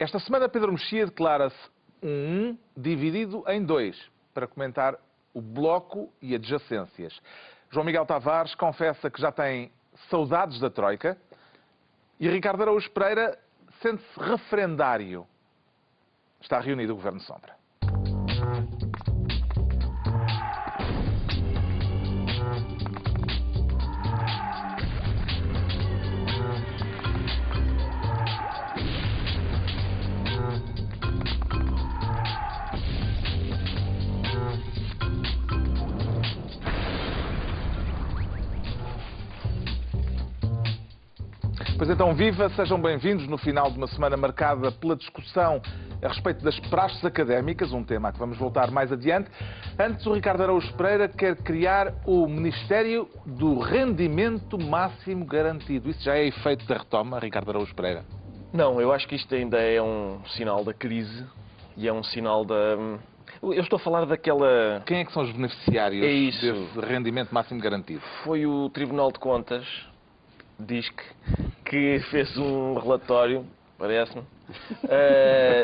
Esta semana Pedro Mexia declara-se um dividido em dois para comentar o Bloco e adjacências. João Miguel Tavares confessa que já tem saudades da Troika e Ricardo Araújo Pereira sente-se referendário. Está reunido o Governo Sombra. Pois então, viva, sejam bem-vindos no final de uma semana marcada pela discussão a respeito das praxes académicas, um tema a que vamos voltar mais adiante. Antes, o Ricardo Araújo Pereira quer criar o Ministério do Rendimento Máximo Garantido. Isso já é efeito da retoma, Ricardo Araújo Pereira? Não, eu acho que isto ainda é um sinal da crise e é um sinal da... Eu estou a falar daquela... Quem é que são os beneficiários desse rendimento máximo garantido? Foi o Tribunal de Contas, diz que fez um relatório, parece-me.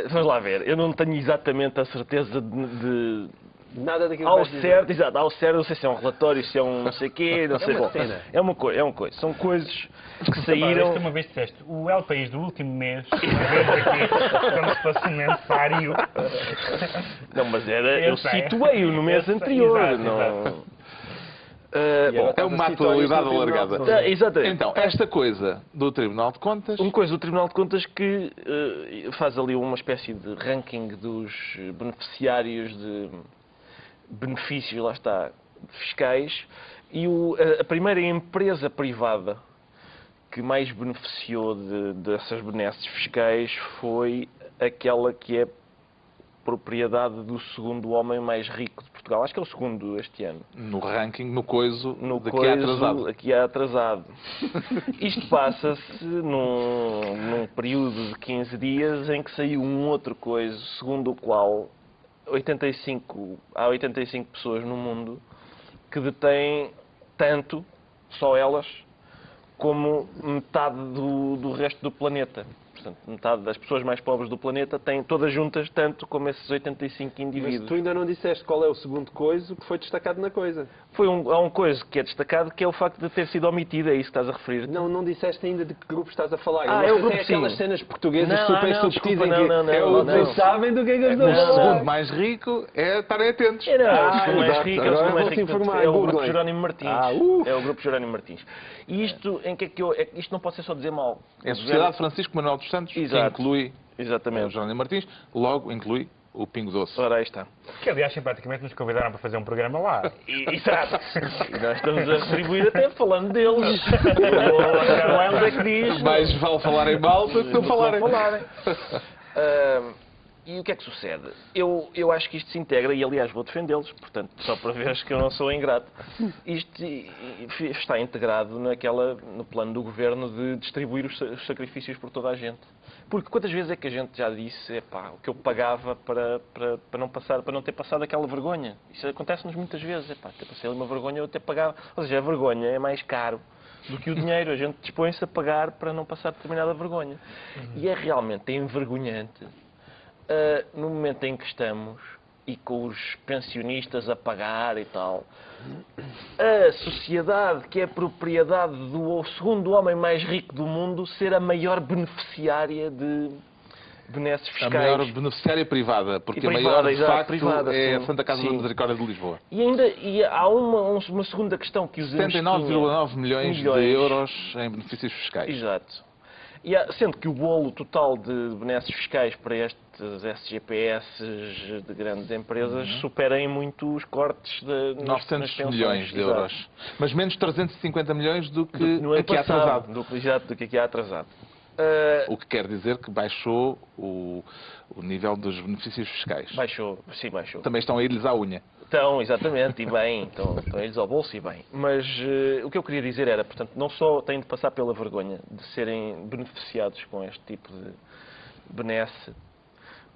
Vamos lá ver, eu não tenho exatamente a certeza de nada daquilo ao certo, exato, ao certo, não sei se é um relatório, se é um não sei quê, não sei. Bom, é uma coisa. São coisas que saíram. Uma vez disseste, o El País do último mês, como se fosse necessário. Não, mas eu situei-o no mês anterior. Exato, não... exato. Bom, é uma atualidade alargada. Exatamente. Então, esta coisa do Tribunal de Contas... Uma coisa do Tribunal de Contas que faz ali uma espécie de ranking dos beneficiários de benefícios, lá está, fiscais, e a primeira empresa privada que mais beneficiou dessas benesses fiscais foi aquela que é propriedade do segundo homem mais rico de Portugal. Acho que é o segundo este ano. No ranking, no coiso, daqui a atrasado. Aqui é atrasado. Isto passa-se num período de 15 dias em que saiu um outro coiso, segundo o qual há 85 pessoas no mundo que detêm tanto, só elas, como metade do resto do planeta. Portanto, metade das pessoas mais pobres do planeta têm todas juntas tanto como esses 85 indivíduos. Mas tu ainda não disseste qual é o segundo coiso que foi destacado na coisa. Há um coisa que é destacado, que é o facto de ter sido omitido, é isso que estás a referir? Não disseste ainda de que grupo estás a falar. É o grupo aquelas cenas portuguesas super subtis não sabem do que é que eu estou a O falar. segundo mais rico é estarem atentos. O segundo mais rico é o grupo Google. Jerónimo Martins. É o grupo Jerónimo Martins. E isto, em que é que isto não pode ser só dizer mal. É a Sociedade Francisco Manuel dos Santos, Exato. que inclui Exatamente. o Jerónimo Martins, logo inclui o Pingo Doce. Ora, aí está. Que, aliás, praticamente nos convidaram para fazer um programa lá. Exato. E nós estamos a retribuir até falando deles. O Eldes é que diz. Mais vale falar em mal do que não falarem. E o que é que sucede? Eu acho que isto se integra, e aliás vou defendê-los, portanto, só para veres que eu não sou ingrato. Isto está integrado no plano do Governo de distribuir os sacrifícios por toda a gente. Porque quantas vezes é que a gente já disse, o que eu pagava para não ter passado aquela vergonha? Isso acontece-nos muitas vezes, ter passado uma vergonha eu ter pagado. Ou seja, a vergonha é mais caro do que o dinheiro. A gente dispõe-se a pagar para não passar determinada vergonha. E é realmente envergonhante. No momento em que estamos, e com os pensionistas a pagar e tal, a sociedade, que é propriedade do segundo homem mais rico do mundo, ser a maior beneficiária de benesses fiscais. A maior beneficiária privada, porque privada, a maior, de exato, facto, privada, é a sim. Santa Casa Sim. da Misericórdia de Lisboa. E há uma segunda questão que os 79,9 milhões de euros em benefícios fiscais. Exato. Sendo que o bolo total de benesses fiscais para estes SGPS de grandes empresas supera em muito os cortes de 900 milhões de euros. Mas menos 350 milhões do que no ano aqui passado, atrasado. do que aqui há atrasado. O que quer dizer que baixou o nível dos benefícios fiscais. Baixou. Também estão a ir-lhes à unha. Estão, exatamente, e bem. Estão eles ao bolso e bem. Mas o que eu queria dizer era, portanto, não só têm de passar pela vergonha de serem beneficiados com este tipo de benesse,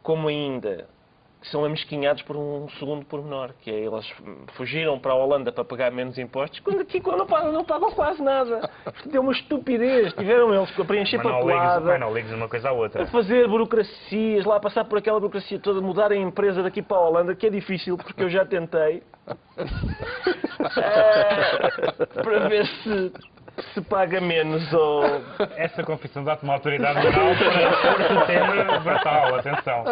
como ainda são amesquinhados por um segundo pormenor, que é eles fugiram para a Holanda para pagar menos impostos, quando aqui não pagam quase nada. Isto é uma estupidez. Tiveram eles a preencher papelada, não ligues uma coisa à outra. a fazer burocracias, lá a passar por aquela burocracia toda, mudar a empresa daqui para a Holanda, que é difícil, porque eu já tentei, para ver se paga menos ou... Essa confissão dá-te uma autoridade moral para o tema brutal, atenção.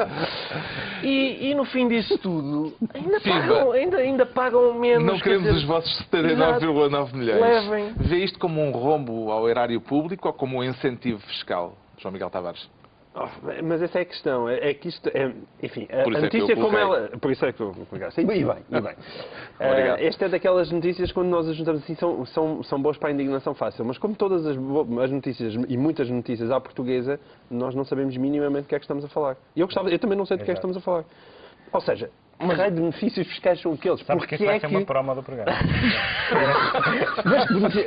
E no fim disso tudo, ainda pagam menos. Não queremos os vossos 79,9 milhões. Levem. Vê isto como um rombo ao erário público ou como um incentivo fiscal, João Miguel Tavares? Mas essa é a questão. É que isto é... Enfim, Por isso a notícia como coloquei. ela... Por isso é que eu coloquei. E bem. Obrigado. Esta é daquelas notícias, quando nós as juntamos assim, são boas para a indignação fácil. Mas como todas as notícias, e muitas notícias à portuguesa, nós não sabemos minimamente do que é que estamos a falar. E eu também não sei do que é que estamos a falar. Ou seja, que raio de benefícios fiscais são aqueles? Sabe porque isso vai ser uma promo do programa.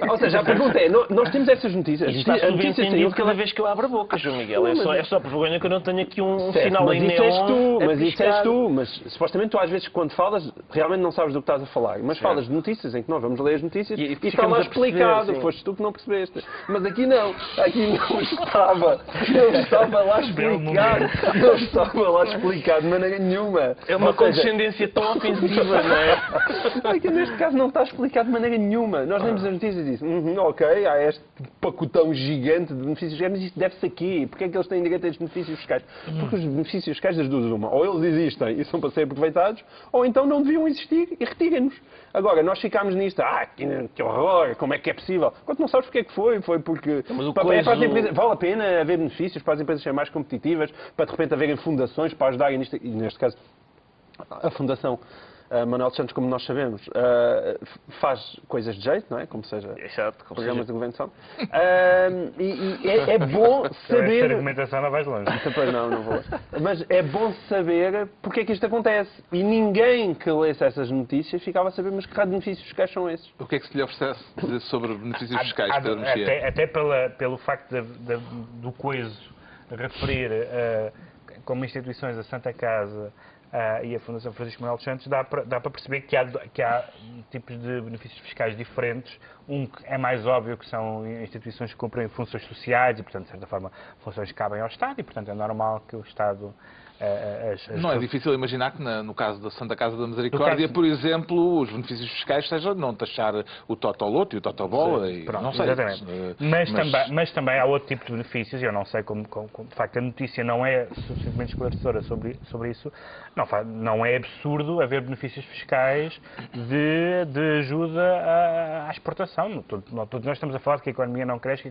Ou seja, a pergunta é, nós temos essas notícias. Isto está A notícia subentendido saiu cada vez que eu abro a boca, João Miguel. É só por vergonha que eu não tenho aqui um certo, sinal mas em isso és neon. tu, a mas isso piscar. és tu. Mas supostamente tu às vezes quando falas realmente não sabes do que estás a falar. Mas falas de notícias em que nós vamos ler as notícias E e está ficamos lá a perceber, explicado. sim. Foste tu que não percebeste. Mas aqui não. Aqui não estava. Não estava lá explicado. Não estava lá explicado de maneira nenhuma. É uma Ou seja, condescendência tão ofensiva, não é? aqui neste caso não está explicado de maneira nenhuma. Nós lemos as notícias e dizemos, ok, há este pacotão gigante de benefícios fiscais, mas isto deve-se aqui. Porquê é que eles têm direito a estes benefícios fiscais? Porque os benefícios fiscais das duas uma. Ou eles existem e são para ser aproveitados, ou então não deviam existir e retirem-nos. Agora, nós ficámos nisto, que horror, como é que é possível? Quando não sabes porque é que foi porque Mas o para as empresas, vale a pena haver benefícios para as empresas serem mais competitivas, para de repente haverem fundações para ajudarem nisto, e neste caso a Fundação Manuel Santos, como nós sabemos, faz coisas de jeito, não é? Como seja Exato, como programas seja. de governação. E é bom Esta saber... argumentação não vais longe. Pois não vou. Mas é bom saber porque é que isto acontece. E ninguém que lesse essas notícias ficava a saber, mas que raio de benefícios fiscais são esses? O que é que se lhe oferece sobre benefícios fiscais, Pedro Mexia? Até pelo facto do coiso referir como instituições a Santa Casa e a Fundação Francisco Manuel dos Santos, dá para perceber que há tipos de benefícios fiscais diferentes. Um que é mais óbvio que são instituições que cumprem funções sociais e, portanto, de certa forma, funções que cabem ao Estado e, portanto, é normal que o Estado... Não é difícil imaginar que no caso da Santa Casa da Misericórdia, por exemplo, os benefícios fiscais sejam não taxar o Totoloto e o Totobola e Pronto, não sei. exatamente. Mas também há outro tipo de benefícios, e eu não sei como de facto a notícia não é suficientemente esclarecedora sobre isso. Não é absurdo haver benefícios fiscais de ajuda à exportação. Todos nós estamos a falar de que a economia não cresce,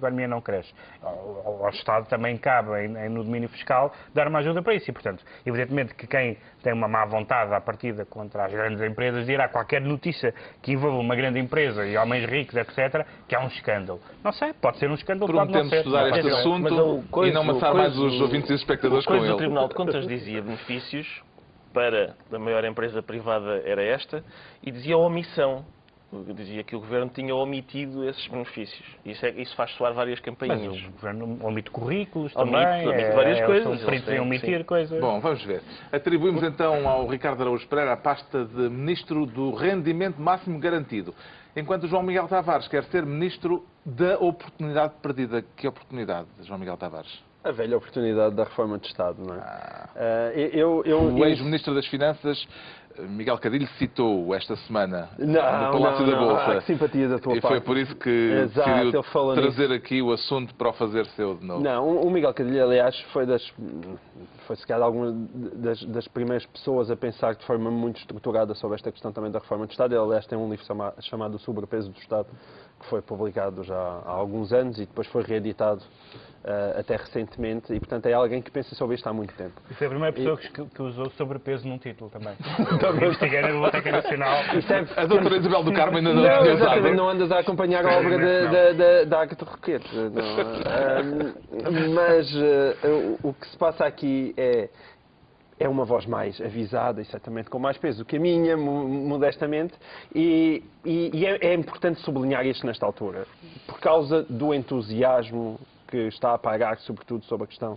Ao Estado também cabe, no domínio fiscal, dar uma ajuda para isso. E, portanto, evidentemente que quem tem uma má vontade à partida contra as grandes empresas dirá qualquer notícia que envolva uma grande empresa e homens ricos, etc., que é um escândalo. Não sei, pode ser um escândalo, pode não Prometemos ser. estudar este Mas assunto e não amassar mais os ouvintes e os espectadores com O ele. Tribunal de Contas dizia benefícios para a maior empresa privada era esta e dizia omissão. Dizia que o Governo tinha omitido esses benefícios. Isso faz soar várias Mas campainhas. o Governo omite currículos Omite também. várias coisas. São peritos em omitir coisas. Bom, vamos ver. Atribuímos então ao Ricardo Araújo Pereira a pasta de Ministro do Rendimento Máximo Garantido, enquanto o João Miguel Tavares quer ser Ministro da Oportunidade Perdida. Que oportunidade, João Miguel Tavares? A velha oportunidade da reforma de Estado, não é? O ex-Ministro das Finanças, Miguel Cadilho, citou esta semana no Palácio da Bolsa. Que simpatia da tua E parte. foi por isso que Exato, decidiu ele falou trazer aqui o assunto para o fazer seu de novo. Não, o Miguel Cadilho, aliás, foi se calhar alguma das primeiras pessoas a pensar de forma muito estruturada sobre esta questão também da reforma de Estado. Ele, aliás, tem um livro chamado O Sobrepeso do Estado, que foi publicado já há alguns anos e depois foi reeditado até recentemente, e portanto é alguém que pensa sobre isto há muito tempo. Isso é a primeira pessoa que usou sobrepeso num título também. Investiguei na Biblioteca Nacional. A doutora Isabel do Carmo ainda não Não, tinha exatamente, usado. não andas a acompanhar a obra da Agatha Roquette. Mas o que se passa aqui é uma voz mais avisada e certamente com mais peso que a minha, modestamente, e é importante sublinhar isto nesta altura, por causa do entusiasmo que está a pairar, sobretudo sobre a questão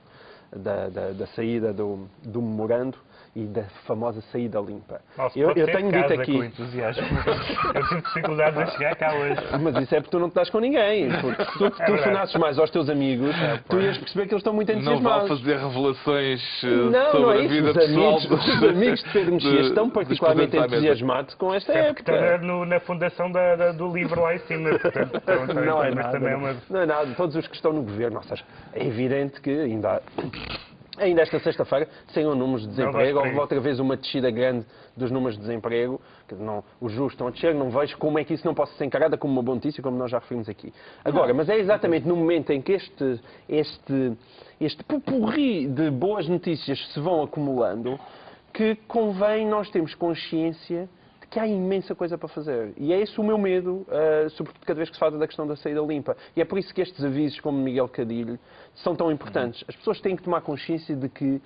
da saída do memorando e da famosa saída limpa. Nossa, Eu pode ser tenho casa dito aqui... com entusiasmo. Eu tive dificuldades a chegar cá hoje. Mas isso é porque tu não te dás com ninguém. Porque se tu telefonasses mais aos teus amigos, tu ias perceber que eles estão muito Não entusiasmados. vale fazer revelações Não sobre é a isso. vida Os pessoal os amigos de Pedro Mexia estão particularmente presentes à mesa. entusiasmados com esta É porque época. está na fundação do livro lá em cima. Portanto, Não é mas nada. também é Não. uma... Não é nada. Todos os que estão no governo, ou seja, é evidente que ainda esta sexta-feira saíram números de desemprego, houve outra vez uma descida grande dos números de desemprego, que não, os juros estão a descer, não vejo como é que isso não possa ser encarado como uma boa notícia, como nós já referimos aqui. Agora, mas é exatamente no momento em que este pupurri de boas notícias se vão acumulando que convém nós termos consciência que há imensa coisa para fazer. E é esse o meu medo, sobretudo cada vez que se fala da questão da saída limpa. E é por isso que estes avisos, como Miguel Cadilho, são tão importantes. As pessoas têm que tomar consciência de que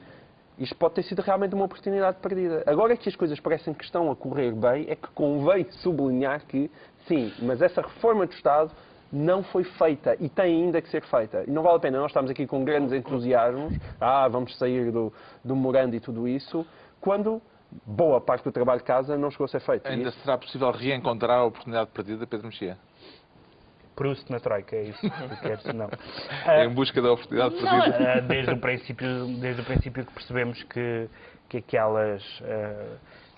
isto pode ter sido realmente uma oportunidade perdida. Agora que as coisas parecem que estão a correr bem, é que convém sublinhar que, sim, mas essa reforma do Estado não foi feita e tem ainda que ser feita. E não vale a pena nós estamos aqui com grandes entusiasmos, vamos sair do memorando e tudo isso, quando boa parte do trabalho de casa não chegou a ser feito. Ainda será possível reencontrar a oportunidade perdida, Pedro Mexia? Proust na Troika, é isso que queres, não. Em busca da oportunidade perdida? Desde o princípio que percebemos que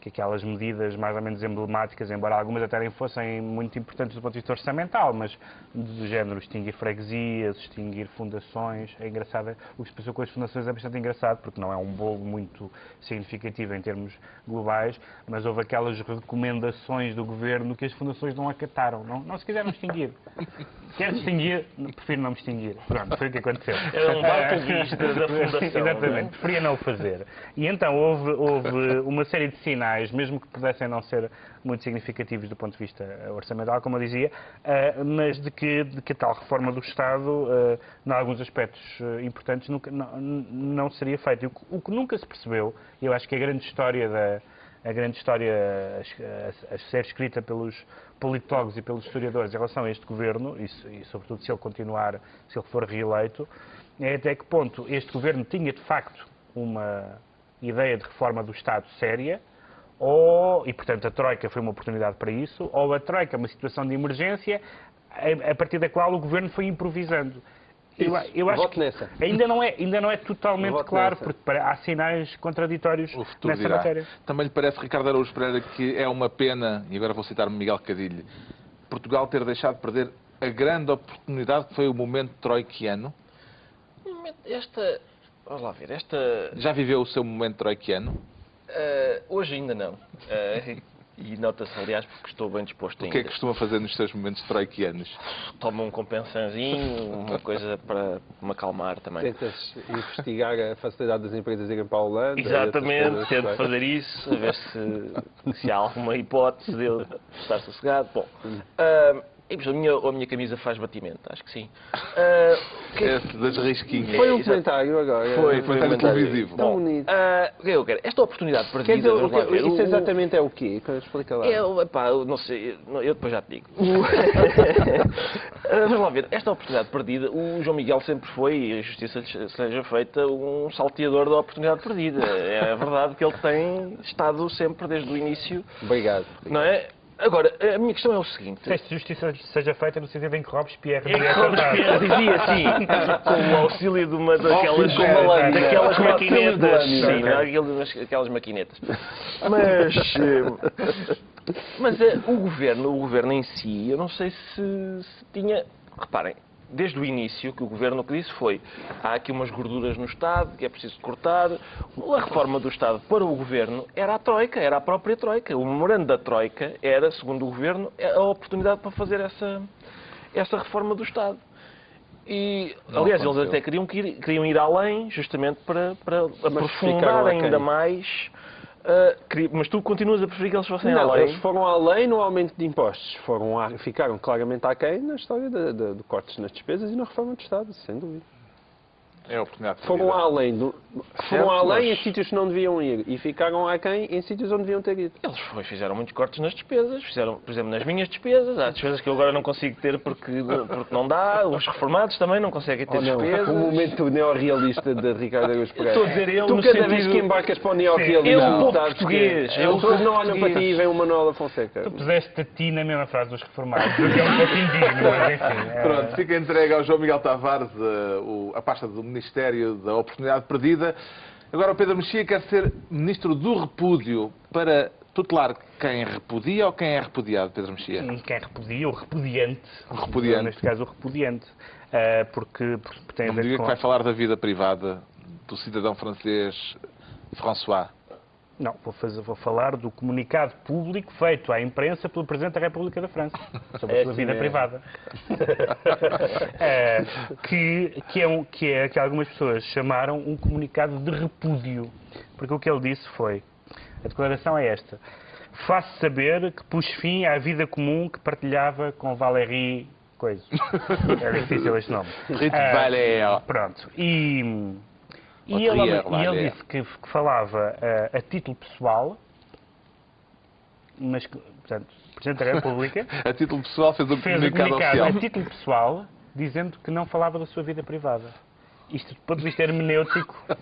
aquelas medidas mais ou menos emblemáticas, embora algumas até nem fossem muito importantes do ponto de vista orçamental, mas do género extinguir freguesias, extinguir fundações, é engraçado. O que se passou com as fundações é bastante engraçado, porque não é um bolo muito significativo em termos globais, mas houve aquelas recomendações do governo que as fundações não acataram, não se quiseram extinguir. Quer extinguir, prefiro não me extinguir. Pronto, foi o que aconteceu. Era um barco da fundação. Exatamente, preferia não o fazer. E então houve uma série de sinais, mesmo que pudessem não ser muito significativos do ponto de vista orçamental, como eu dizia, mas de que a tal reforma do Estado, em alguns aspectos importantes, não seria feita. O que nunca se percebeu, e eu acho que a grande história a ser escrita pelos politólogos e pelos historiadores em relação a este governo, e sobretudo se ele for reeleito, é até que ponto este governo tinha de facto uma ideia de reforma do Estado séria, e portanto a Troika foi uma oportunidade para isso, ou a Troika uma situação de emergência a partir da qual o governo foi improvisando. Eu acho que ainda não é totalmente claro, porque há sinais contraditórios nessa matéria. Também lhe parece, Ricardo Araújo Pereira, que é uma pena, e agora vou citar Miguel Cadilho, Portugal ter deixado de perder a grande oportunidade que foi o momento troiquiano? Vamos lá ver, Já viveu o seu momento troiquiano? Hoje ainda não. E nota-se, aliás, porque estou bem disposto ainda. O que é que costuma fazer nos seus momentos troiquianos? Tomo um compensanzinho, uma coisa para me acalmar também. Tentas investigar a facilidade das empresas irem para a Holanda? Exatamente, tento fazer isso, a ver se há alguma hipótese de eu estar sossegado. Bom, a minha camisa faz batimento, acho que sim. Esse das risquinhas. Foi um comentário agora. Foi um comentário televisivo. Tão bonito. O que é que eu quero? Esta oportunidade perdida... Quer dizer, isso exatamente é o quê? Explica lá. Eu não sei, eu depois já te digo. Vamos lá ver, esta oportunidade perdida, o João Miguel sempre foi, e a justiça seja feita, um salteador da oportunidade perdida. É verdade que ele tem estado sempre desde o início. Obrigado. Não é? Agora, a minha questão é o seguinte... Se a justiça seja feita no sentido em que Robespierre dizia assim, com o auxílio de uma daquelas maquinetas. Sim, aquelas maquinetas. Mas o governo em si, eu não sei se tinha... Reparem, desde o início, que o governo o que disse foi há aqui umas gorduras no Estado que é preciso cortar. A reforma do Estado para o governo era a Troika, era a própria Troika. O memorando da Troika era, segundo o governo, a oportunidade para fazer essa reforma do Estado. E, aliás, eles até queriam ir além, justamente para aprofundar ainda mais. Mas tu continuas a preferir que eles fossem além? Eles foram além no aumento de impostos. Ficaram claramente aquém na história de cortes nas despesas e na reforma do Estado, sem dúvida. É a oportunidade Foram perdida. além, foram Certo, além mas- em sítios que não deviam ir e ficaram aquém em sítios onde deviam ter ido. Eles fizeram muitos cortes nas despesas, fizeram, por exemplo, nas minhas despesas. Há despesas que eu agora não consigo ter porque não dá. Os reformados também não conseguem ter despesas. O momento neorrealista de Ricardo Araújo Pereira. Estou a dizer ele Tu no cada vez sentido- que embarcas para o neorrealismo, Eu, o povo sabes português, que eu, o as pessoas povo não olham para ti português. e vem o Manuel Fonseca. Tu puseste a ti na mesma frase dos reformados, o que é um pouco indigno, mas enfim. Pronto, fica entregue ao João Miguel Tavares a pasta do Ministério da Oportunidade Perdida. Agora o Pedro Mexia quer ser Ministro do Repúdio para tutelar quem repudia ou quem é repudiado, Pedro Mexia? Quem repudia, o repudiante. O repudiante. Neste caso, o repudiante. Porque tem a Não me ver diga com... que vai falar da vida privada do cidadão francês François. Não, vou falar do comunicado público feito à imprensa pelo Presidente da República da França sobre a sua assim vida mesmo. privada. Que algumas pessoas chamaram um comunicado de repúdio. Porque o que ele disse foi, a declaração é esta: faço saber que pus fim à vida comum que partilhava com Valéry coisa. É difícil este nome. Valéry. Pronto. E Valéry. ele disse que falava a título pessoal, mas que, portanto, o Presidente da República A título pessoal fez o fez o comunicado comunicado oficial. a título pessoal, dizendo que não falava da sua vida privada. Isto, do ponto de vista hermenêutico, não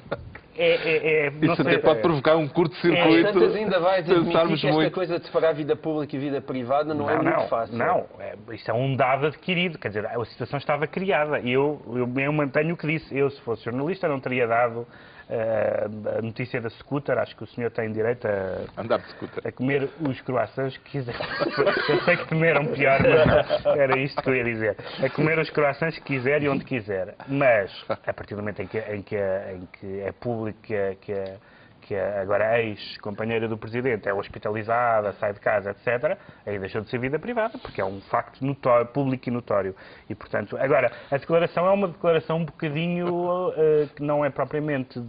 Isso sei, até pode provocar um Às curto-circuito. tantas ainda vais admitir pensarmos que esta muito. coisa de separar vida pública e vida privada não é muito fácil. Isso é um dado adquirido, quer dizer, a situação estava criada. Eu mantenho o que disse. Eu, se fosse jornalista, não teria dado a notícia da scooter. Acho que o senhor tem direito Andar de scooter. a comer os croissants que quiser. Eu sei que comeram pior, mas não. Era isto que eu ia dizer. A comer os croissants que quiser e onde quiser. Mas, a partir do momento em que é público que agora a ex-companheira do Presidente é hospitalizada, sai de casa, etc., aí deixou de ser vida privada, porque é um facto notório, público e notório. E, portanto, agora, a declaração é uma declaração um bocadinho que não é propriamente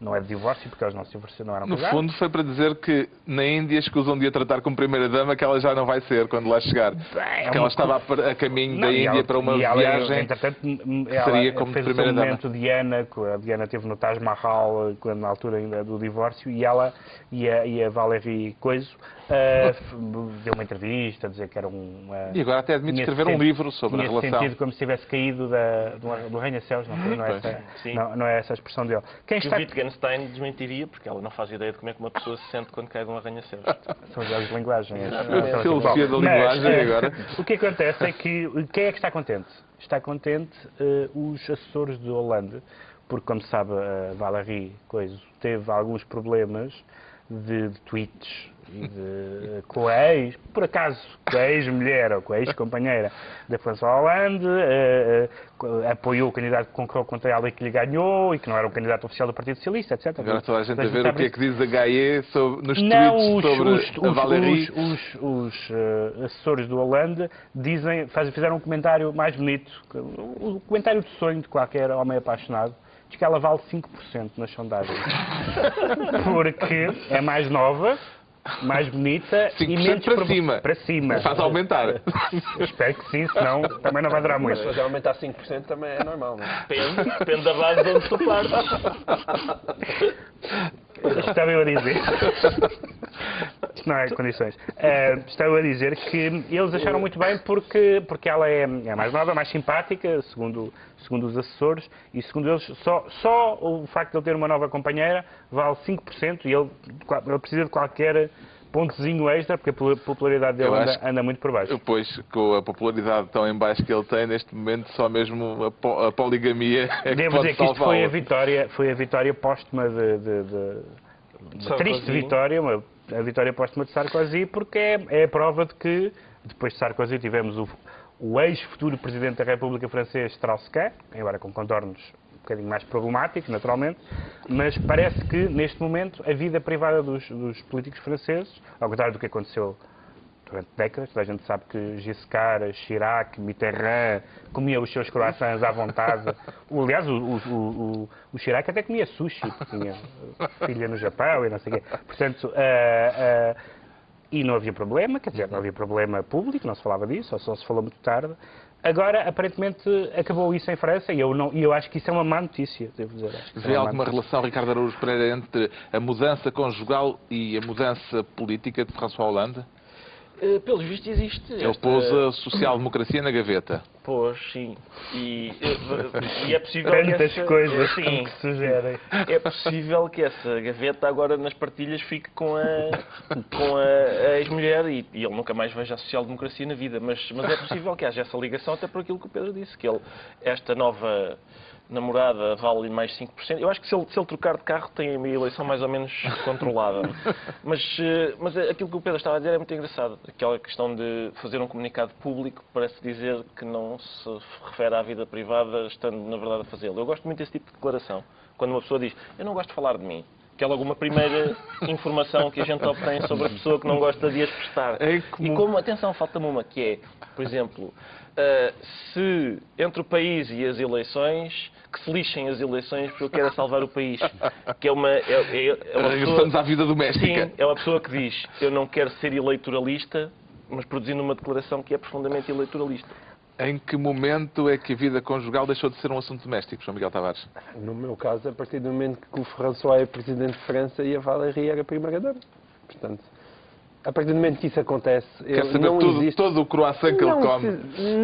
não é de divórcio, porque eles não eram No casados. fundo, foi para dizer que na Índia escusam de a tratar como primeira-dama, que ela já não vai ser quando lá chegar. Porque ela estava a caminho da Índia para uma viagem entretanto, que seria como fez o seu primeira-dama. momento Diana, a Diana esteve no Taj Mahal, na altura ainda do divórcio, e ela e a Valéry Coiso deu uma entrevista a dizer que era E agora até admite escrever um livro sobre a relação. sentido como se tivesse caído do Arranha-Céus, não é essa a expressão dele. Quem Que o está... Wittgenstein desmentiria, porque ela não faz ideia de como é que uma pessoa se sente quando cai de um arranha-céus. São os jogos de linguagem. A filosofia da linguagem agora. O que acontece é que quem é que está contente? Está contente os assessores de Hollande, porque, como se sabe, a Valéry Coiso teve alguns problemas de tweets e com a ex, por acaso, com a ex-mulher ou com a ex-companheira da François Hollande, apoiou o candidato que concorreu contra ela e que lhe ganhou, e que não era um candidato oficial do Partido Socialista, etc. Agora toda a gente a ver o sabe que é que diz a Gaie nos tweets não, sobre a Valéry. os assessores do Hollande fizeram um comentário mais bonito, o comentário de sonho de qualquer homem apaixonado, diz que ela vale 5% nas sondagens. Porque é mais nova, mais bonita e 5% menos para cima. Para cima. Faz aumentar. Espero que sim, senão também não vai durar Mas muito. fazer aumentar 5% também é normal, não é? Depende da base de onde tu partes. Estava eu a dizer. Isto não é condições. Estava a dizer que eles acharam muito bem porque ela é mais nova, mais simpática, segundo os assessores, e segundo eles, só o facto de ele ter uma nova companheira vale 5% e ele precisa de qualquer pontozinho extra, porque a popularidade dele anda muito por baixo. Pois, com a popularidade tão em baixo que ele tem, neste momento, só mesmo a poligamia é que Devo pode dizer que isto salvá-lo. foi a vitória póstuma uma triste vitória, a vitória póstuma de Sarkozy, porque é a prova de que, depois de Sarkozy, tivemos o ex-futuro Presidente da República Francesa, Strauss-Kahn, embora com contornos um bocadinho mais problemáticos, naturalmente, mas parece que, neste momento, a vida privada dos políticos franceses, ao contrário do que aconteceu durante décadas, toda a gente sabe que Giscard, Chirac, Mitterrand comia os seus croissants à vontade. Aliás, o Chirac até comia sushi, porque tinha filha no Japão e não sei o quê. Portanto, e não havia problema, quer dizer, não havia problema público, não se falava disso, ou só se falou muito tarde, Agora, aparentemente, acabou isso em França e eu acho que isso é uma má notícia, devo dizer. Vê alguma relação, Ricardo Araújo Pereira, entre a mudança conjugal e a mudança política de François Hollande? Pelos vistos existe. Ele pôs a social-democracia na gaveta. Pôs, sim. E é possível Tantas que essa... coisas sim, que sugerem. é possível que essa gaveta agora nas partilhas fique com a ex-mulher e ele nunca mais veja a social-democracia na vida. Mas é possível que haja essa ligação até por aquilo que o Pedro disse, que esta nova namorada vale mais 5%. Eu acho que se ele trocar de carro tem a eleição mais ou menos controlada. Mas aquilo que o Pedro estava a dizer é muito engraçado. Aquela questão de fazer um comunicado público parece dizer que não se refere à vida privada, estando na verdade a fazê-lo. Eu gosto muito desse tipo de declaração. Quando uma pessoa diz, eu não gosto de falar de mim. Que é logo uma primeira informação que a gente obtém sobre a pessoa que não gosta de as prestar. E como, atenção, falta-me uma, que é, por exemplo, se entre o país e as eleições, que se lixem as eleições porque eu quero salvar o país. Que é uma Regressamos à vida doméstica. Sim, é uma pessoa que diz, eu não quero ser eleitoralista, mas produzindo uma declaração que é profundamente eleitoralista. Em que momento é que a vida conjugal deixou de ser um assunto doméstico, João Miguel Tavares? No meu caso, a partir do momento que o François é presidente de França e a Valérie era primeira-dama. Portanto, a partir do momento que isso acontece, Quer saber todo o croissant que ele come?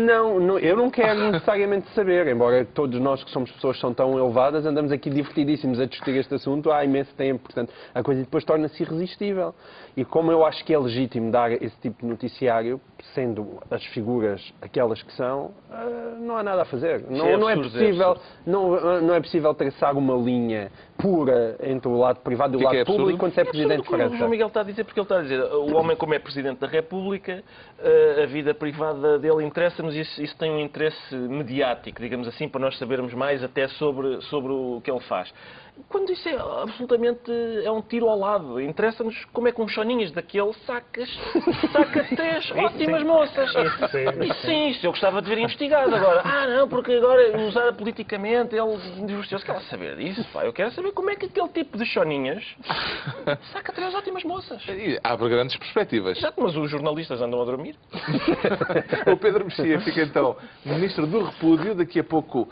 Não, eu não quero necessariamente saber, embora todos nós que somos pessoas que são tão elevadas, andamos aqui divertidíssimos a discutir este assunto há imenso tempo, portanto, a coisa depois torna-se irresistível. E como eu acho que é legítimo dar esse tipo de noticiário, sendo as figuras aquelas que são, não há nada a fazer. Não é possível traçar uma linha pura entre o lado privado e o lado público quando se é presidente de França. O João Miguel está a dizer porque ele está a dizer o homem como é presidente da República, a vida privada dele interessa-nos e isso tem um interesse mediático, digamos assim, para nós sabermos mais até sobre o que ele faz. Quando isso é absolutamente um tiro ao lado, interessa-nos como é que um choninhas daquele saca 3 ótimas moças. Sim, isso eu gostava de ver investigado agora. Não, porque agora usar politicamente, ele divorciou-se. Quer saber disso? Eu quero saber como é que aquele tipo de choninhas saca 3 ótimas moças. E abre grandes perspectivas. Exato, mas os jornalistas andam a dormir. O Pedro Mexia fica então Ministro do Repúdio, daqui a pouco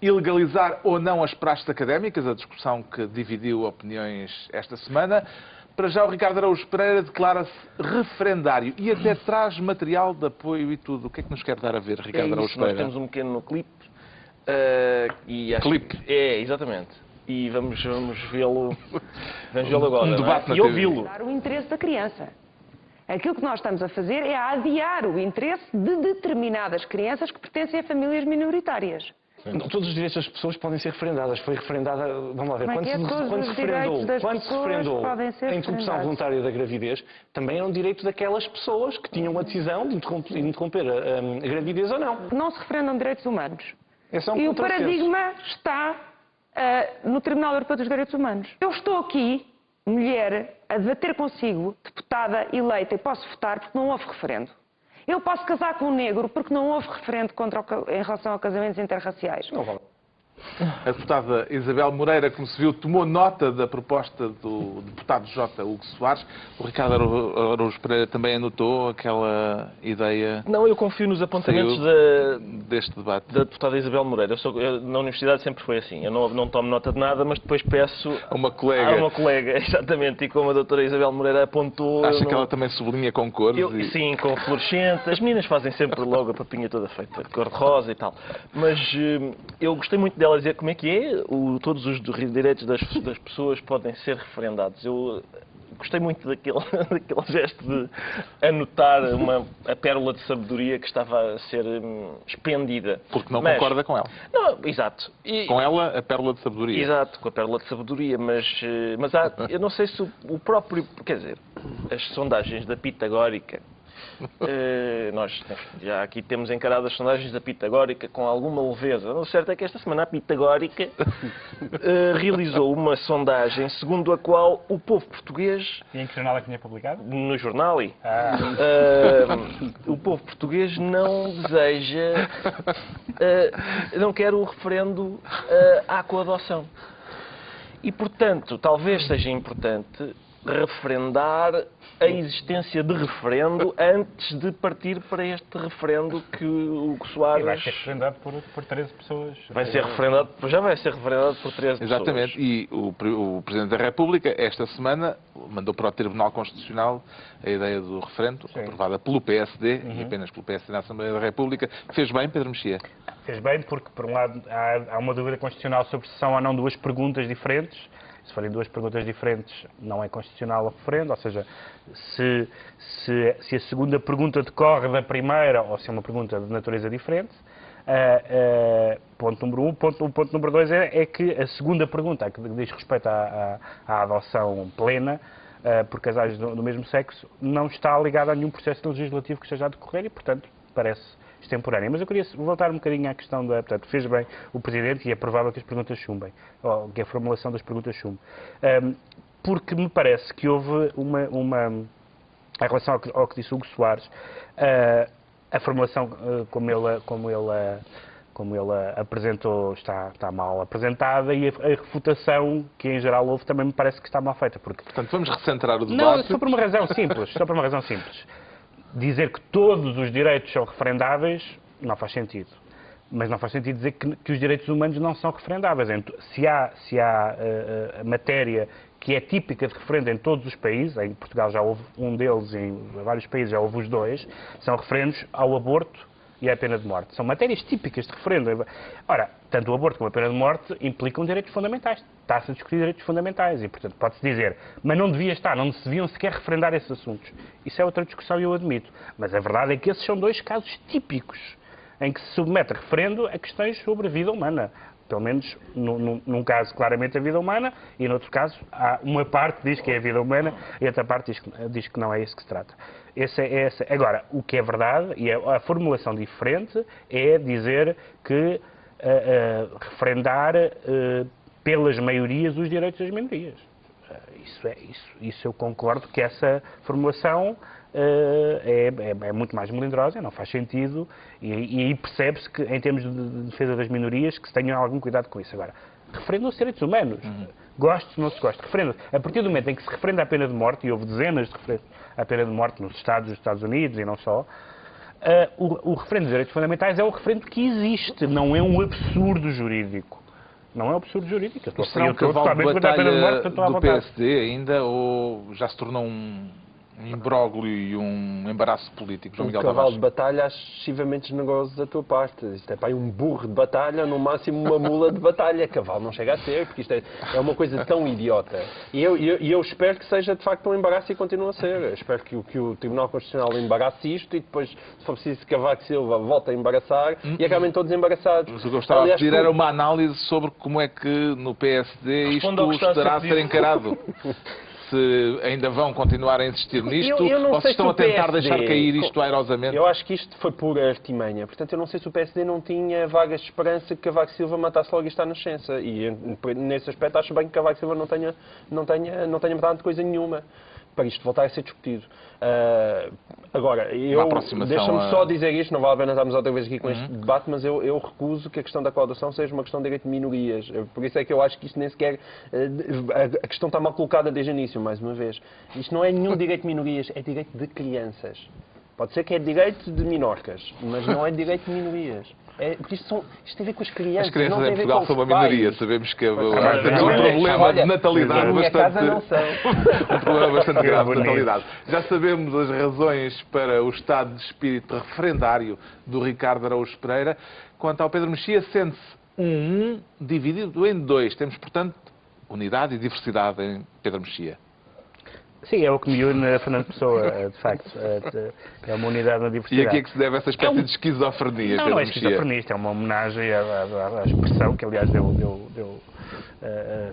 ilegalizar ou não as praxes académicas, a discussão que dividiu opiniões esta semana. Para já, o Ricardo Araújo Pereira declara-se referendário e até traz material de apoio e tudo. O que é que nos quer dar a ver, Ricardo Araújo Pereira? Nós temos um pequeno clipe. Clipe? Exatamente. E vamos vê-lo agora. Um debate e ouvi-lo. O interesse da criança. Aquilo que nós estamos a fazer é adiar o interesse de determinadas crianças que pertencem a famílias minoritárias. Todos os direitos das pessoas podem ser referendadas. Foi referendada, vamos lá ver, quando se referendou a interrupção voluntária da gravidez, também era um direito daquelas pessoas que tinham a decisão de interromper a gravidez ou não. Não se referendam direitos humanos. Esse é um e o contrassenso. paradigma está no Tribunal Europeu dos Direitos Humanos. Eu estou aqui, mulher, a debater consigo, deputada eleita, e posso votar porque não houve referendo. Eu posso casar com um negro porque não houve referendo em relação a casamentos interraciais. Não vale. A deputada Isabel Moreira, como se viu, tomou nota da proposta do deputado J. Hugo Soares. O Ricardo Araújo Pereira também anotou aquela ideia? Não, eu confio nos apontamentos deste debate. Da deputada Isabel Moreira. Na universidade sempre foi assim. Eu não tomo nota de nada, mas depois peço a uma colega. A uma colega, exatamente. E como a doutora Isabel Moreira apontou... Acha que ela também sublinha com cores? Sim, com fluorescente. As meninas fazem sempre logo a papinha toda feita de cor-de-rosa e tal. Mas eu gostei muito dela dizer como é que é, todos os direitos das pessoas podem ser referendados. Eu gostei muito daquele gesto de anotar a pérola de sabedoria que estava a ser expendida. Porque não concorda com ela. Não, exato. Com ela, a pérola de sabedoria. Exato, com a pérola de sabedoria, mas eu não sei se o próprio... Quer dizer, as sondagens da Pitagórica, nós já aqui temos encarado as sondagens da Pitagórica com alguma leveza. O certo é que esta semana a Pitagórica realizou uma sondagem segundo a qual o povo português... E em que jornal é que tinha publicado? No jornal. O povo português não deseja... não quer o referendo à coadoção. E, portanto, talvez seja importante referendar a existência de referendo antes de partir para este referendo que o Soares... E vai ser referendado por 13 pessoas. Já vai ser referendado por 13 Exatamente. pessoas. E o Presidente da República, esta semana, mandou para o Tribunal Constitucional a ideia do referendo, aprovada pelo PSD, e apenas pelo PSD na Assembleia da República. Fez bem, Pedro Mexia? Fez bem, porque, por um lado, há uma dúvida constitucional sobre se são ou não duas perguntas diferentes. Se forem duas perguntas diferentes, não é constitucional o referendo, ou seja, se a segunda pergunta decorre da primeira ou se é uma pergunta de natureza diferente. Ponto número 1. Ponto número 2 é que a segunda pergunta, que diz respeito à adoção plena por casais do mesmo sexo, não está ligada a nenhum processo legislativo que esteja a decorrer e, portanto, parece extemporânea. Mas eu queria voltar um bocadinho à questão da... Portanto, fez bem o Presidente e é provável que as perguntas chumbem, ou que a formulação das perguntas chumbe. Porque me parece que houve em relação ao que disse Hugo Soares, a formulação como ele apresentou está mal apresentada e a refutação que em geral houve também me parece que está mal feita. Porque... Portanto, vamos recentrar o debate. Não, só por uma razão simples. Dizer que todos os direitos são referendáveis não faz sentido. Mas não faz sentido dizer que os direitos humanos não são referendáveis. Se há matéria que é típica de referendo em todos os países, em Portugal já houve um deles, em vários países já houve os dois, são referendos ao aborto e à pena de morte. São matérias típicas de referendo. Ora, tanto o aborto como a pena de morte implicam direitos fundamentais. Está-se a discutir direitos fundamentais e, portanto, pode-se dizer, mas não devia estar, não se deviam sequer referendar esses assuntos. Isso é outra discussão e eu admito. Mas a verdade é que esses são dois casos típicos em que se submete a referendo a questões sobre a vida humana. Pelo menos num caso claramente a vida humana e noutro caso há uma parte que diz que é a vida humana e outra parte diz que não é isso que se trata. Agora, o que é verdade e a formulação diferente é dizer que referendar pelas maiorias os direitos das minorias. Isso eu concordo que essa formulação é muito mais melindrosa, não faz sentido e aí percebe-se que em termos de defesa das minorias que se tenha algum cuidado com isso. Agora, referendo aos direitos humanos, goste ou não se goste, referendo, a partir do momento em que se referenda a pena de morte, e houve dezenas de referendos à pena de morte nos Estados Unidos e não só, o referendo dos direitos fundamentais é o referendo que existe, não é um absurdo jurídico. Não é um absurdo jurídico. Será um cavalo de batalha do PSD ainda ou já se tornou um imbróglio e um embaraço político, João Miguel Tavares? Um cavalo de batalha excessivamente generoso da tua parte. Isto é para um burro de batalha, no máximo uma mula de batalha. Cavalo não chega a ser, porque isto é uma coisa tão idiota. E eu espero que seja de facto um embaraço e continue a ser. Eu espero que o Tribunal Constitucional embarace isto e depois, se for preciso, Cavaco Silva volta a embaraçar e acabem todos embaraçados. Mas o que eu gostava de pedir era uma análise sobre como é que no PSD isto estará a ser encarado. Se ainda vão continuar a insistir nisto, ou se estão a tentar deixar cair isto airosamente? Eu acho que isto foi pura artimanha. Portanto, eu não sei se o PSD não tinha vagas de esperança que Cavaco Silva matasse logo isto à nascença. E, nesse aspecto, acho bem que Cavaco Silva não tenha matado coisa nenhuma para isto voltar a ser discutido. Agora, deixa-me só dizer isto, não vale a pena estarmos outra vez aqui com este debate, mas eu recuso que a questão da coadução seja uma questão de direito de minorias. Por isso é que eu acho que isto nem sequer... A questão está mal colocada desde o início, mais uma vez. Isto não é nenhum direito de minorias, é direito de crianças. Pode ser que é direito de minorcas, mas não é direito de minorias. Porque isto tem a ver com as crianças. As crianças não em Portugal são uma minoria. Sabemos que temos um problema de natalidade um problema bastante grave de natalidade. Já sabemos as razões para o estado de espírito referendário do Ricardo Araújo Pereira. Quanto ao Pedro Mexia, sente-se dividido em dois. Temos, portanto, unidade e diversidade em Pedro Mexia. Sim, é o que me une a Fernando Pessoa, de facto. É uma unidade na diversidade. E a que é que se deve essa espécie de esquizofrenia? Não é esquizofrenia, isto é uma homenagem à expressão, que aliás deu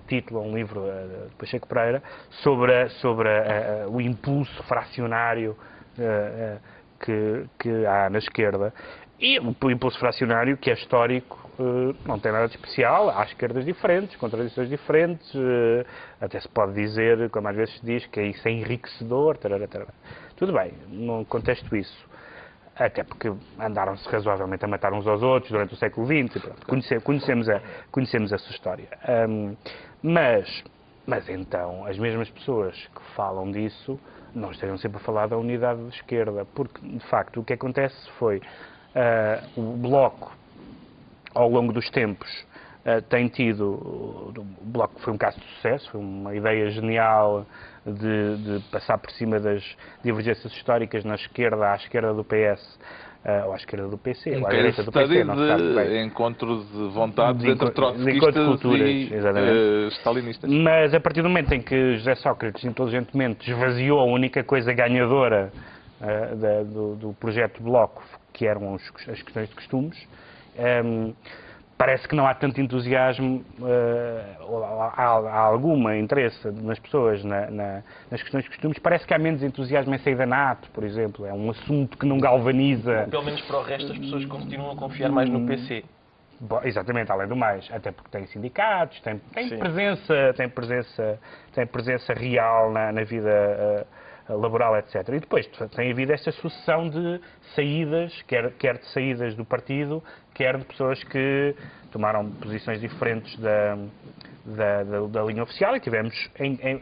título a um livro de Pacheco Pereira, sobre o impulso fracionário que há na esquerda. E o impulso fracionário, que é histórico, não tem nada de especial. Há esquerdas diferentes, contradições diferentes. Até se pode dizer, como às vezes se diz, que isso é enriquecedor. Tarará. Tudo bem, não contesto isso. Até porque andaram-se razoavelmente a matar uns aos outros durante o século XX. Conhecemos essa história. Mas Mas então, as mesmas pessoas que falam disso não estejam sempre a falar da unidade de esquerda, porque, de facto, o que acontece foi o Bloco, ao longo dos tempos, tem tido... O Bloco foi um caso de sucesso, foi uma ideia genial de passar por cima das divergências históricas na esquerda, à esquerda do PS, ou à esquerda do PC, ou à direita do PC, não se sabe bem. Encontros de vontades entre encontros trotskistas de culturas, e stalinistas. Mas a partir do momento em que José Sócrates inteligentemente esvaziou a única coisa ganhadora do projeto Bloco, que eram as questões de costumes, parece que não há tanto entusiasmo, há alguma interesse nas pessoas nas questões de costumes. Parece que há menos entusiasmo em sair da NATO, por exemplo. É um assunto que não galvaniza. Pelo menos para o resto, as pessoas continuam a confiar mais no PC. Bom, exatamente, além do mais. Até porque tem sindicatos, tem presença real na vida laboral, etc. E depois tem havido esta sucessão de saídas, quer de saídas do partido, quer de pessoas que tomaram posições diferentes da linha oficial, e tivemos,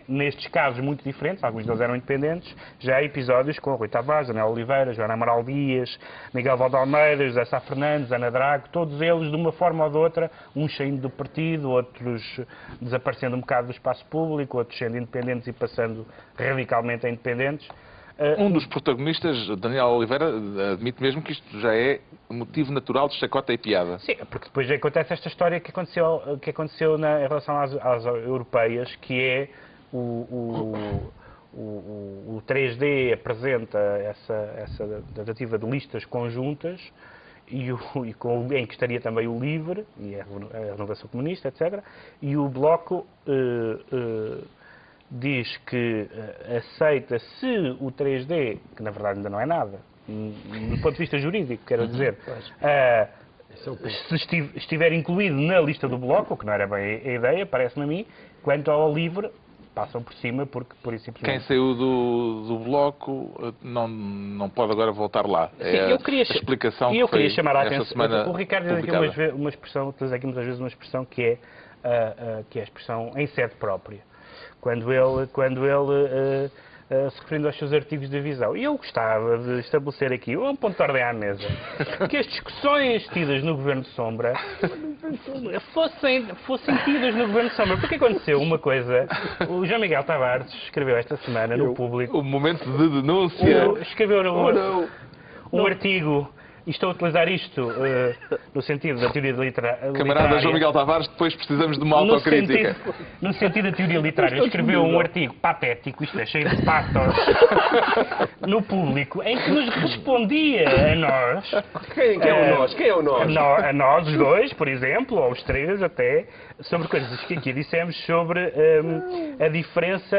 nestes casos muito diferentes, alguns deles eram independentes, já episódios com Rui Tavares, Daniel Oliveira, Joana Amaral Dias, Miguel Valdealmeida, José Sá Fernandes, Ana Drago, todos eles, de uma forma ou de outra, uns saindo do partido, outros desaparecendo um bocado do espaço público, outros sendo independentes e passando radicalmente a independentes. Um dos protagonistas, Daniel Oliveira, admite mesmo que isto já é motivo natural de chacota e piada. Sim, porque depois acontece esta história que aconteceu em relação às europeias, que é o 3D apresenta essa tentativa de listas conjuntas em que estaria também o LIVRE e a Renovação Comunista, etc. E o Bloco diz que aceita se o 3D, que na verdade ainda não é nada, do ponto de vista jurídico, quero dizer, se estiver incluído na lista do Bloco, o que não era bem a ideia, parece-me a mim, quanto ao LIVRE, passam por cima, porque por isso simplesmente... Quem saiu do Bloco não pode agora voltar lá. Sim, eu queria chamar a atenção. O Ricardo diz aqui uma expressão, utiliza aqui muitas vezes uma expressão que é a expressão em sede própria. Quando ele se referindo aos seus artigos de visão. E eu gostava de estabelecer aqui um ponto de ordem à mesa. Que as discussões tidas no Governo de Sombra fossem tidas no Governo de Sombra. Porque aconteceu uma coisa. O João Miguel Tavares escreveu esta semana no Público... O momento de denúncia. Escreveu um artigo... E estou a utilizar isto no sentido da teoria literária. Camarada João Miguel Tavares, depois precisamos de uma autocrítica. No sentido da teoria literária, escreveu um artigo patético, isto é, cheio de patos, no Público, em que nos respondia a nós... Quem é o nós? A nós, os dois, por exemplo, ou os três até, sobre coisas que aqui dissemos sobre a diferença,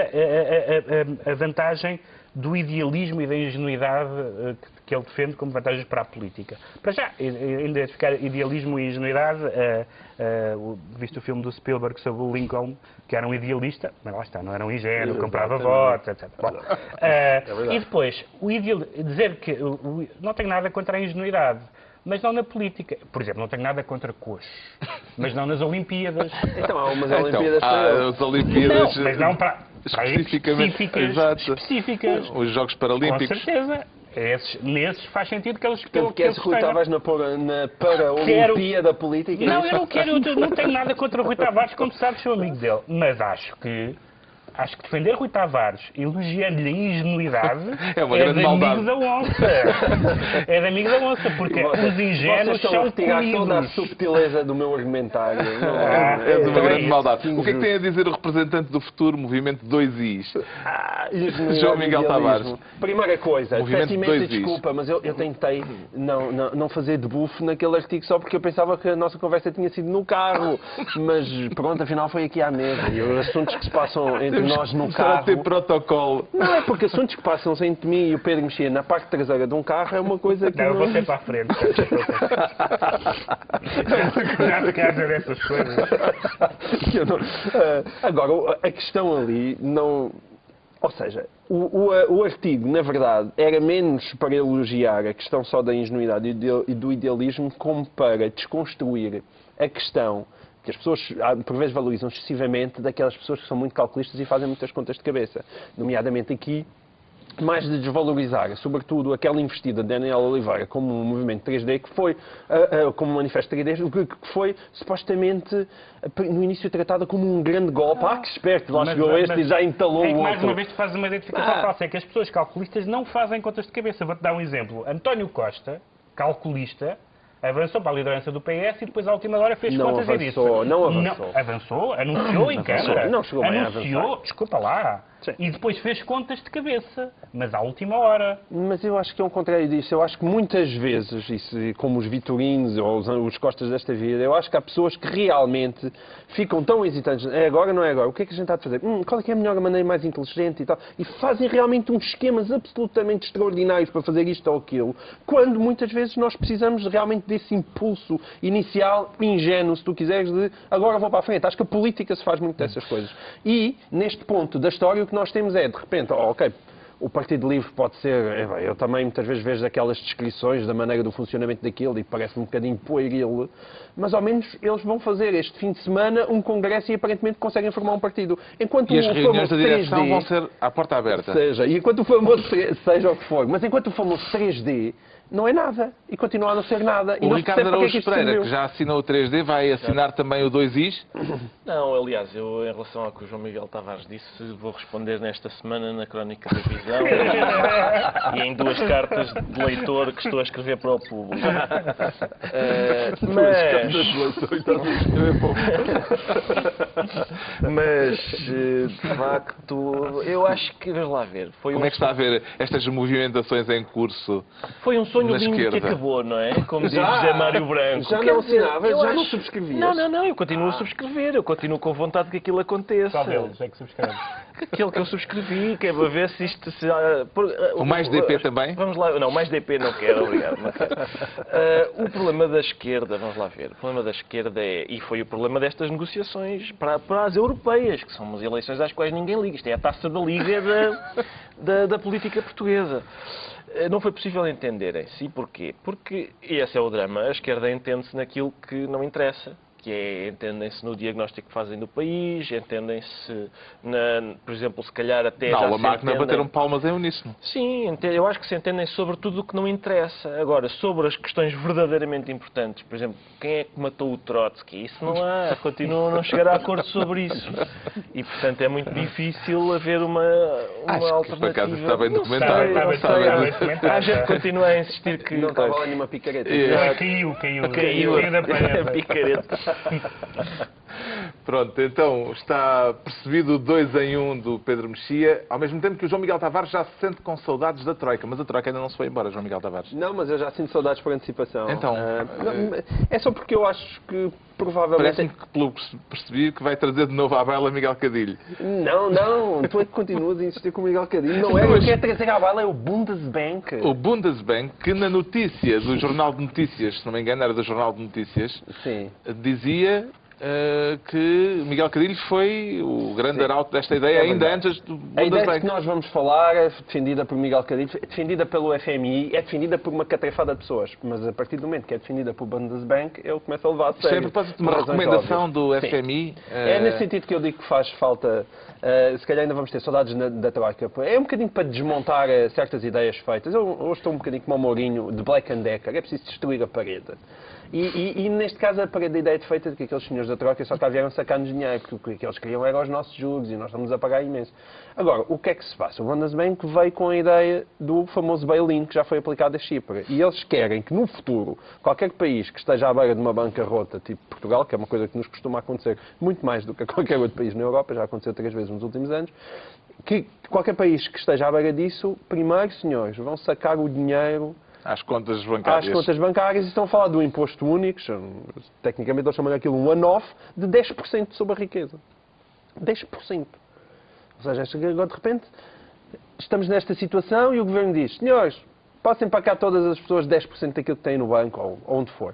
a vantagem do idealismo e da ingenuidade que ele defende como vantagens para a política. Para já, identificar idealismo e ingenuidade, visto o filme do Spielberg sobre o Lincoln, que era um idealista, mas lá está, não era um ingênuo, comprava votos, etc. Bom, e depois, dizer que não tenho nada contra a ingenuidade, mas não na política. Por exemplo, não tenho nada contra coxos, mas não nas Olimpíadas. Então, há umas Olimpíadas para as Olimpíadas... Não, mas não para específicas. Os Jogos Paralímpicos. Com certeza. Nesses faz sentido que eles... Tu queres Rui Tavares na para-Olimpíada política? Não, eu não quero, eu não tenho nada contra o Rui Tavares, como sabes, sou amigo dele. Mas acho que defender Rui Tavares, elogiando-lhe a ingenuidade, é uma grande maldade. Amigo da onça. É de amigo da onça, porque os ingênuos são comidos. Toda a subtileza do meu argumentário. É de uma grande maldade. O que é que tem a dizer o representante do futuro movimento 2Is? João Miguel Tavares. Primeira coisa, peço imensa desculpa, mas eu tentei não fazer debufo naquele artigo só porque eu pensava que a nossa conversa tinha sido no carro. Mas pronto, afinal foi aqui à mesa. E os assuntos que se passam entre nós no carro... ter protocolo. Não, é porque assuntos que passam-se entre mim e o Pedro Mexia na parte traseira de um carro é uma coisa que... Não, eu vou sempre para a frente. Já se quer dizer essas coisas. Agora, a questão ali não... Ou seja, o artigo, na verdade, era menos para elogiar a questão só da ingenuidade e do idealismo como para desconstruir a questão que as pessoas, por vezes, valorizam excessivamente daquelas pessoas que são muito calculistas e fazem muitas contas de cabeça. Nomeadamente aqui, mais de desvalorizar, sobretudo aquela investida de Daniel Oliveira como um movimento 3D, que foi, como um manifesto 3D, que foi supostamente no início tratada como um grande golpe. Que esperto, lá chegou este e já entalou o outro. Mais uma vez tu fazes uma identificação falsa, é que as pessoas calculistas não fazem contas de cabeça. Vou-te dar um exemplo. António Costa, calculista, avançou para a liderança do PS e depois à última hora fez contas e disse... Não avançou. Avançou, anunciou em Câmara. Não chegou bem a avançar. Desculpa lá. Sim. E depois fez contas de cabeça, mas à última hora. Mas eu acho que é um contrário disso. Eu acho que muitas vezes, isso, como os Vitorinos ou os Costas desta vida, eu acho que há pessoas que realmente ficam tão hesitantes. É agora, não é agora? O que é que a gente está a fazer? Qual é que é a melhor maneira mais inteligente e tal? E fazem realmente uns esquemas absolutamente extraordinários para fazer isto ou aquilo, quando muitas vezes nós precisamos realmente desse impulso inicial, ingênuo, se tu quiseres, de agora vou para a frente. Acho que a política se faz muito dessas coisas. E, neste ponto da história, o que nós temos é, de repente, ok, o Partido Livre pode ser... eu também muitas vezes vejo aquelas descrições da maneira do funcionamento daquilo e parece-me um bocadinho pueril, mas ao menos eles vão fazer este fim de semana um congresso e aparentemente conseguem formar um partido. Enquanto e as reuniões da direção vão ser à porta aberta. E enquanto o famoso... seja o que for, mas enquanto o famoso 3D não é nada e continua a não ser nada. O Ricardo Araújo Pereira, que já assinou o 3D, vai assinar também o 2Is? Não, aliás, eu em relação ao que o João Miguel Tavares disse, vou responder nesta semana na Crónica da Visão e em 2 cartas de leitor que estou a escrever para o público. Mas, de facto, eu acho que, vamos lá ver. Como é que está a ver estas movimentações em curso? Foi um sonho na lindo esquerda. Que acabou, não é? Como diz José Mário Branco. Já não assinava, já não subscrevias. Não, eu continuo a subscrever, eu continuo com vontade que aquilo aconteça. Qual deles é que subscreve? Aquele que eu subscrevi, que é para ver se isto... O mais DP também? Vamos lá, não, mais DP não quero, obrigado. Não quero. O problema da esquerda, vamos lá ver, o problema da esquerda é, e foi o problema destas negociações para as europeias, que são umas eleições às quais ninguém liga. Isto é a taça da liga da política portuguesa. Não foi possível entenderem-se. E porquê? Porque esse é o drama. A esquerda entende-se naquilo que não interessa. Que é, entendem-se no diagnóstico que fazem do país, entendem-se, por exemplo, se calhar até na já aula se máquina entendem... bateram palmas em uníssono. Sim, eu acho que se entendem sobre tudo o que não interessa. Agora, sobre as questões verdadeiramente importantes, por exemplo, quem é que matou o Trotsky? Isso não há, continuam a não chegar a acordo sobre isso. E, portanto, é muito difícil haver uma alternativa. Por acaso está bem documentado. A gente continua a insistir que... Não estava lá nenhuma picareta. Caiu da parede. Picareta. Pronto, então está percebido o 2 em 1 do Pedro Mexia, ao mesmo tempo que o João Miguel Tavares já se sente com saudades da Troika, mas a Troika ainda não se foi embora, João Miguel Tavares. Não, mas eu já sinto saudades por antecipação. Então, é só porque eu acho que provavelmente... Parece-me que, pelo que percebi, que vai trazer de novo à baila Miguel Cadilho. Não, tu é que continuas a insistir com o Miguel Cadilho. Não é, o que quer trazer à baila é o Bundesbank. O Bundesbank, que na notícia do Jornal de Notícias, se não me engano era do Jornal de Notícias, sim, dizia que Miguel Cadilho foi o grande arauto desta ideia ainda antes do Bundesbank. A ideia que nós vamos falar é defendida por Miguel Cadilho, é defendida pelo FMI, é defendida por uma catrefada de pessoas, mas a partir do momento que é defendida por Bundesbank, ele começa a levar a sério. Isto é a propósito de uma recomendação do FMI. É nesse sentido que eu digo que faz falta, se calhar ainda vamos ter saudades da Troika. É um bocadinho para desmontar certas ideias feitas. Eu hoje estou um bocadinho como o Mourinho, de Black and Decker, é preciso destruir a parede. E neste caso a parede da ideia é feita de que aqueles senhores da Troika só cá vieram sacar-nos dinheiro, porque o que eles queriam era os nossos juros e nós estamos a pagar imenso. Agora, o que é que se passa? O Bundesbank veio com a ideia do famoso bail-in que já foi aplicado a Chipre. E eles querem que no futuro, qualquer país que esteja à beira de uma bancarrota, tipo Portugal, que é uma coisa que nos costuma acontecer muito mais do que a qualquer outro país na Europa, já aconteceu 3 vezes nos últimos anos, que qualquer país que esteja à beira disso, primeiro, senhores, vão sacar o dinheiro às contas bancárias. Às contas bancárias, e estão a falar do imposto único, tecnicamente eles chamam aquilo um one-off, de 10% sobre a riqueza. 10%. Ou seja, agora de repente estamos nesta situação e o Governo diz, senhores, passem para cá todas as pessoas 10% daquilo que têm no banco ou onde for.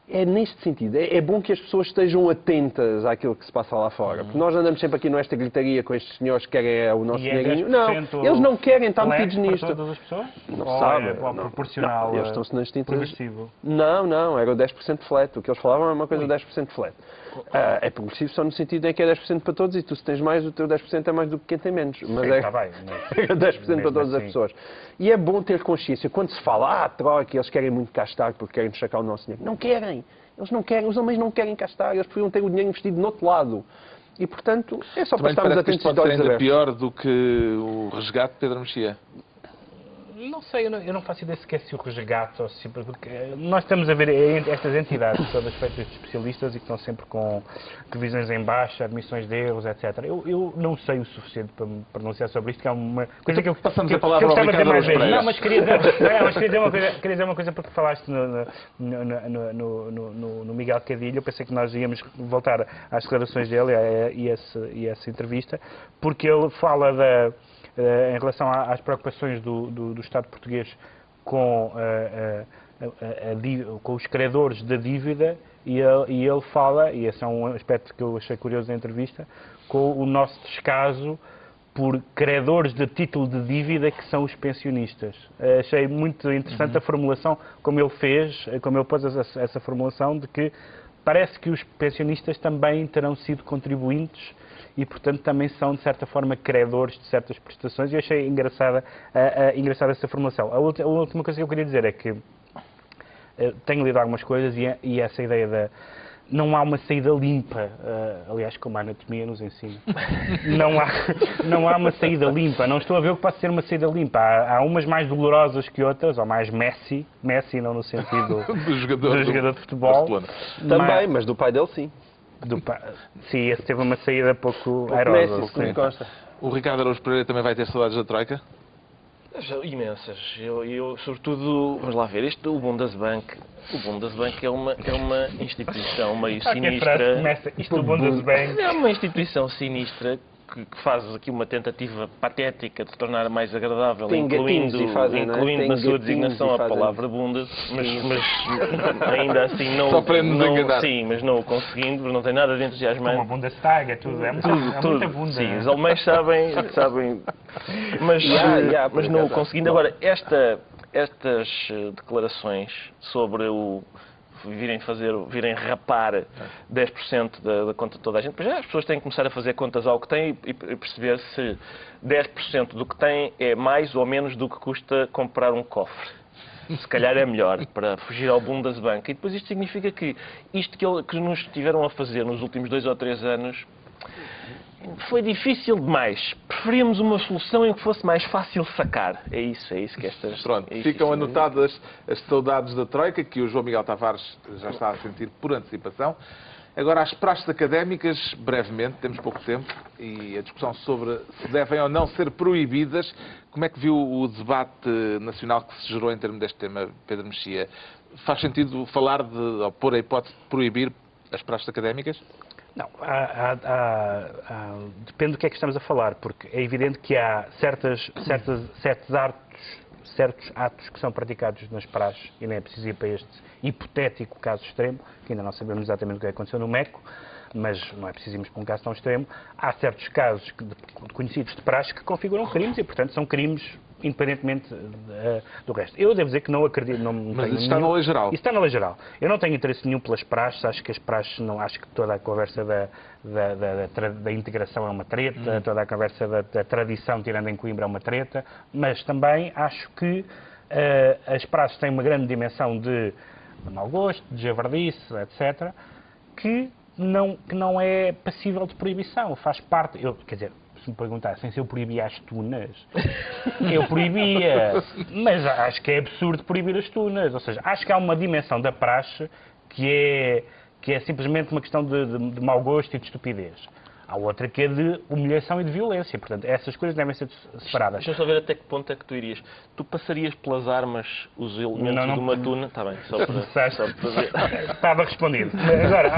É neste sentido. É bom que as pessoas estejam atentas àquilo que se passa lá fora. Porque nós andamos sempre aqui nesta gritaria com estes senhores que querem o nosso dinheirinho. Não, eles não querem estar metidos nisto. Para todas as pessoas? Não sabem. Ou proporcional, eles estão-se nas tintas. progressivo. Não, era o 10% flat. O que eles falavam era uma coisa de 10% flat. É progressivo só no sentido em que é 10% para todos e tu se tens mais, o teu 10% é mais do que quem tem menos. Mas é Está bem, mas 10% para todas as assim. pessoas. E é bom ter consciência. Quando se fala, troca, eles querem muito cá estar porque querem sacar o nosso dinheiro. Não querem. Eles não querem. Os homens não querem cá estar. Eles preferiam ter o dinheiro investido no outro lado. E, portanto, é só para Também estarmos parece que atentos isto e pode de ser olhos ainda abertos. pior do que o resgate de Pedro Mexia. Não sei, eu não faço ideia sequer se o resgate ou se... Porque nós estamos a ver estas entidades todas feitas de especialistas e que estão sempre com revisões em baixa, admissões de erros, etc. Eu não sei o suficiente para me pronunciar sobre isto, que é uma coisa que eu... Passamos que a palavra eu ao gostava de Ricardo dizer mais vezes. Pereira. Não, mas queria dizer uma coisa porque falaste no Miguel Cadilho. Eu pensei que nós íamos voltar às declarações dele e essa entrevista, porque ele fala em relação às preocupações do Estado português com os credores da dívida e ele fala, e esse é um aspecto que eu achei curioso da entrevista, com o nosso descaso por credores de título de dívida que são os pensionistas. Achei muito interessante a formulação, como ele pôs essa formulação de que parece que os pensionistas também terão sido contribuintes e, portanto, também são, de certa forma, credores de certas prestações. E eu achei engraçada essa formulação. A última coisa que eu queria dizer é que tenho lido algumas coisas e essa ideia não há uma saída limpa, aliás, como a anatomia nos ensina. Não há uma saída limpa. Não estou a ver o que pode ser uma saída limpa. Há umas mais dolorosas que outras, ou mais Messi não no sentido do jogador de futebol. Também, mas do pai dele sim. Sim, esse teve uma saída pouco Messi, airosa. se me consta. O Ricardo Araújo Pereira também vai ter saudades da Troika? Imensas. Eu, sobretudo, vamos lá ver, o Bundesbank é uma instituição meio sinistra. Isto do Bundesbank. É uma instituição sinistra que faz aqui uma tentativa patética de tornar mais agradável, Tem gatinhos e fazem, não é? incluindo Tem na sua gatinhos designação e a fazem. palavra Bundes, mas ainda assim não... Só para nos enganar. Sim, mas não o conseguindo, não tem nada de entusiasmante. Como a Bundestag, é tudo. É muita bunda. Sim, os alemães sabem mas não o conseguindo. Agora, estas declarações sobre virem rapar 10% da conta de toda a gente, pois já as pessoas têm que começar a fazer contas ao que têm e perceber se 10% do que têm é mais ou menos do que custa comprar um cofre. Se calhar é melhor para fugir ao Bundesbank. E depois isto significa que isto que nos tiveram a fazer nos últimos 2 ou 3 anos foi difícil demais. Preferíamos uma solução em que fosse mais fácil sacar. É isso que estas... Pronto, ficam anotadas as saudades da Troika, que o João Miguel Tavares já está a sentir por antecipação. Agora, as praxes académicas, brevemente, temos pouco tempo, e a discussão sobre se devem ou não ser proibidas. Como é que viu o debate nacional que se gerou em termos deste tema, Pedro Mexia? Faz sentido falar ou pôr a hipótese de proibir as praxes académicas? Não, depende do que é que estamos a falar, porque é evidente que há certos atos que são praticados nas praxes, e nem é preciso ir para este hipotético caso extremo, que ainda não sabemos exatamente o que aconteceu no Meco, mas não é preciso irmos para um caso tão extremo. Há certos casos conhecidos de praxe que configuram crimes e, portanto, são crimes independentemente do resto. Eu devo dizer que não acredito... Mas isso está na lei geral. Isso está na lei geral. Eu não tenho interesse nenhum pelas praxes, acho que as praxes, acho que toda a conversa da integração é uma treta, toda a conversa da tradição, tirando em Coimbra, é uma treta, mas também acho que as praxes têm uma grande dimensão de mau gosto, de javardice, etc., que não é passível de proibição, faz parte... Quer dizer, se me perguntassem se eu proibia as tunas, eu proibia, mas acho que é absurdo proibir as tunas, ou seja, acho que há uma dimensão da praxe que é simplesmente uma questão de mau gosto e de estupidez. Há outra que é de humilhação e de violência. Portanto, essas coisas devem ser separadas. Deixa-me só ver até que ponto é que tu irias. Tu passarias pelas armas os elementos de uma tuna? Está bem, só para ver. Estava respondido. Mas agora,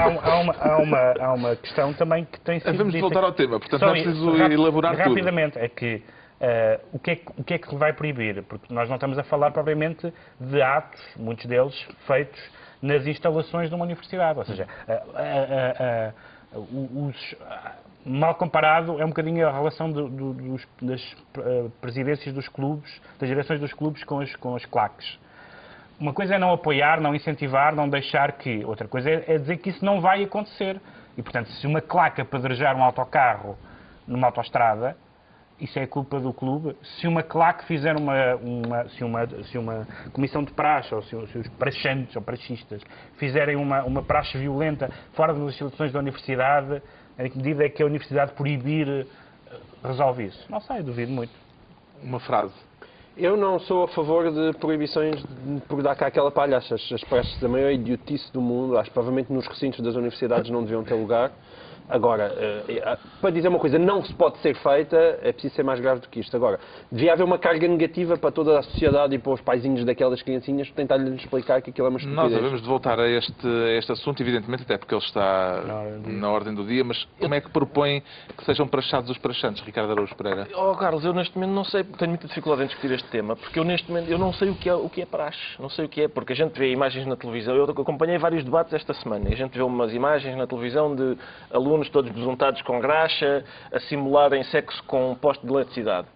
há uma questão também que tem sido... Vamos voltar ao tema, portanto não é preciso elaborar tudo. Rapidamente, é que o que é que vai proibir? Porque nós não estamos a falar propriamente de atos, muitos deles feitos nas instalações de uma universidade. Ou seja, mal comparado, é um bocadinho a relação das presidências dos clubes, das direções dos clubes com as claques. Uma coisa é não apoiar, não incentivar, não deixar que... Outra coisa é dizer que isso não vai acontecer. E, portanto, se uma claque apedrejar um autocarro numa autoestrada, isso é culpa do clube. Se uma claque fizer se uma comissão de praxe, ou se os praxantes ou praxistas fizerem uma praxe violenta fora das instalações da universidade, em que medida é que a universidade proibir resolve isso? Não sei, duvido muito. Uma frase. Eu não sou a favor de proibições por dar cá aquela palhaça. As praxes da maior idiotice do mundo, acho que provavelmente nos recintos das universidades não deviam ter lugar. Agora, para dizer uma coisa não se pode ser feita, é preciso ser mais grave do que isto. Agora, devia haver uma carga negativa para toda a sociedade e para os paizinhos daquelas criancinhas tentar-lhes explicar que aquilo é uma estupidez. Nós devemos de voltar a este assunto, evidentemente, até porque ele está na ordem do dia, mas como é que propõem que sejam praxados os praxantes, Ricardo Araújo Pereira? Oh, Carlos, eu neste momento não sei, tenho muita dificuldade em discutir este tema, porque eu neste momento eu não sei o que é praxe, não sei o que é, porque a gente vê imagens na televisão, eu acompanhei vários debates esta semana, e a gente vê umas imagens na televisão de alunos todos besuntados com graxa, a simularem sexo com um poste de eletricidade.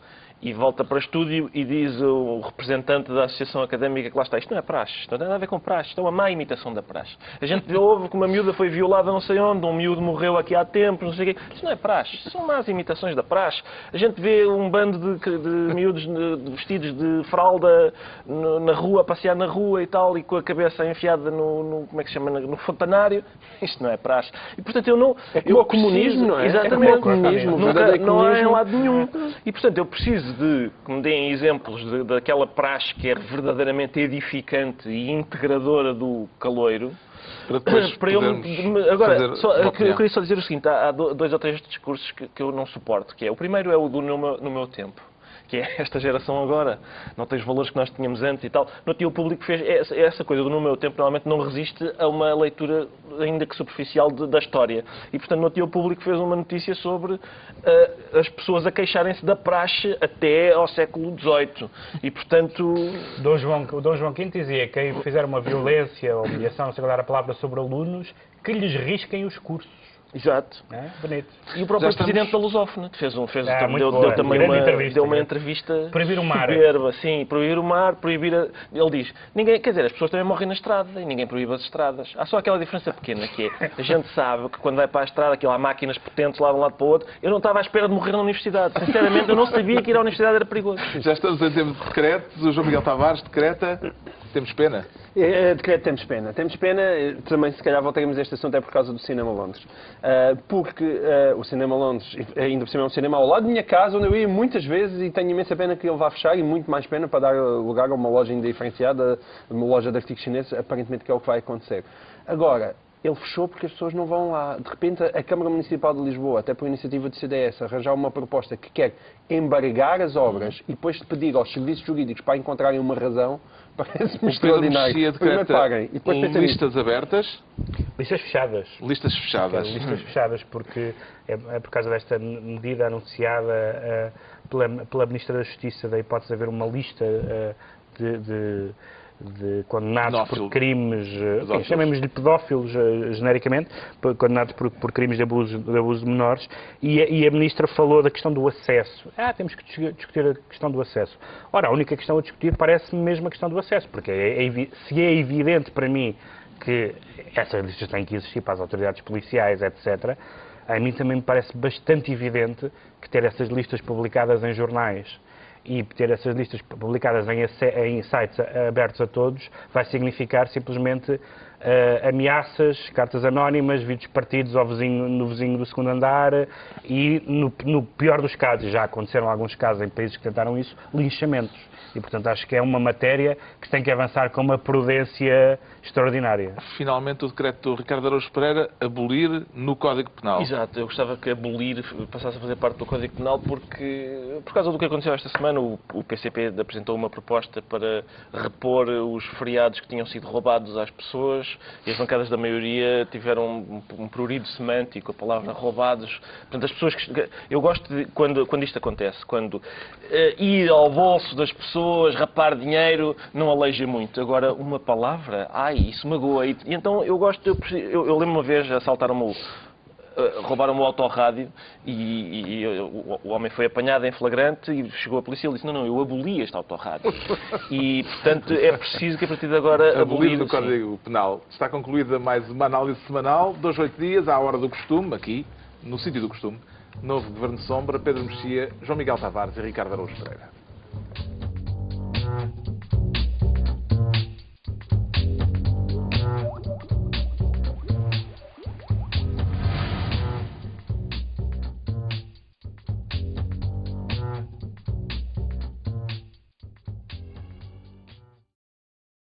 E volta para o estúdio e diz o representante da Associação Académica que lá está, isto não é praxe, isto não tem nada a ver com praxe, isto é uma má imitação da praxe. A gente ouve que uma miúda foi violada não sei onde, um miúdo morreu aqui há tempo, não sei o quê. Isto não é praxe, isto são más imitações da praxe. A gente vê um bando de miúdos vestidos de fralda na rua, a passear na rua e tal, e com a cabeça enfiada como é que se chama, no fontanário. Isto não é praxe. E portanto eu não... É como o comunismo, não é? Exatamente. É como o comunismo, não há em lado nenhum. E portanto eu preciso de que me deem exemplos daquela praxe que é verdadeiramente edificante e integradora do caloiro. Para eu agora, eu queria só dizer o seguinte, há 2 ou 3 discursos que eu não suporto, que é, o primeiro é o do no meu tempo, que é esta geração agora, não tem os valores que nós tínhamos antes e tal. No tio público fez essa coisa do no meu tempo, normalmente não resiste a uma leitura ainda que superficial da história. E, portanto, no tio público fez uma notícia sobre as pessoas a queixarem-se da praxe até ao século XVIII. E, portanto... O Dom João V dizia que fizeram uma violência ou humilhação, não sei qual era a palavra, sobre alunos, que lhes risquem os cursos. Exato. É? Bonito. E o próprio presidente da Lusófona deu uma entrevista proibir o mar. Soberba, sim, proibir o mar, ele diz, ninguém, quer dizer, as pessoas também morrem na estrada e ninguém proíbe as estradas. Há só aquela diferença pequena que é, a gente sabe que quando vai para a estrada, aquilo há máquinas potentes lá de um lado para o outro, eu não estava à espera de morrer na universidade. Sinceramente, eu não sabia que ir à universidade era perigoso. Já estamos em termos de decretos, o João Miguel Tavares decreta, temos pena. Decreto, temos pena. Temos pena, também se calhar voltaremos a este assunto, é por causa do Cinema Londres. Porque o Cinema Londres, ainda por cima é um cinema ao lado da minha casa, onde eu ia muitas vezes e tenho imensa pena que ele vá fechar e muito mais pena para dar lugar a uma loja indiferenciada, uma loja de artigos chineses, aparentemente que é o que vai acontecer. Agora, ele fechou porque as pessoas não vão lá. De repente, a Câmara Municipal de Lisboa, até por iniciativa do CDS, arranjar uma proposta que quer embargar as obras e depois pedir aos serviços jurídicos para encontrarem uma razão, parece-me extraordinário. Primeiro paguem e depois pensem listas abertas. Listas fechadas. Listas fechadas. Listas fechadas, porque é por causa desta medida anunciada pela Ministra da Justiça, da hipótese de haver uma lista de condenados por crimes, chamemos-lhe pedófilos genericamente, condenados por crimes de abuso de menores, e a Ministra falou da questão do acesso. Temos que discutir a questão do acesso. Ora, a única questão a discutir parece-me mesmo a questão do acesso, porque se é evidente para mim que essas listas têm que existir para as autoridades policiais, etc., a mim também me parece bastante evidente que ter essas listas publicadas em jornais e ter essas listas publicadas em sites abertos a todos vai significar simplesmente ameaças, cartas anónimas, vídeos partidos no vizinho do segundo andar e, no pior dos casos, já aconteceram alguns casos em países que tentaram isso, linchamentos. E, portanto, acho que é uma matéria que se tem que avançar com uma prudência extraordinária. Finalmente, o decreto do Ricardo Araújo Pereira, abolir no Código Penal. Exato, eu gostava que abolir passasse a fazer parte do Código Penal porque, por causa do que aconteceu esta semana, o PCP apresentou uma proposta para repor os feriados que tinham sido roubados às pessoas e as bancadas da maioria tiveram um prurido semântico, a palavra roubados. Portanto, as pessoas eu gosto de, quando isto acontece, quando ir ao bolso das pessoas, rapar dinheiro, não aleija muito. Agora, uma palavra, isso magoa. E então, eu lembro uma vez, assaltaram-me roubaram o autorrádio e o homem foi apanhado em flagrante e chegou a polícia e ele disse, não, eu aboli este autorrádio. E, portanto, é preciso que a partir de agora abolir... no Código Penal. Está concluída mais uma análise semanal, 2 a 8 dias, à hora do costume, aqui, no sítio do costume. Novo Governo de Sombra, Pedro Mexia, João Miguel Tavares e Ricardo Araújo Pereira.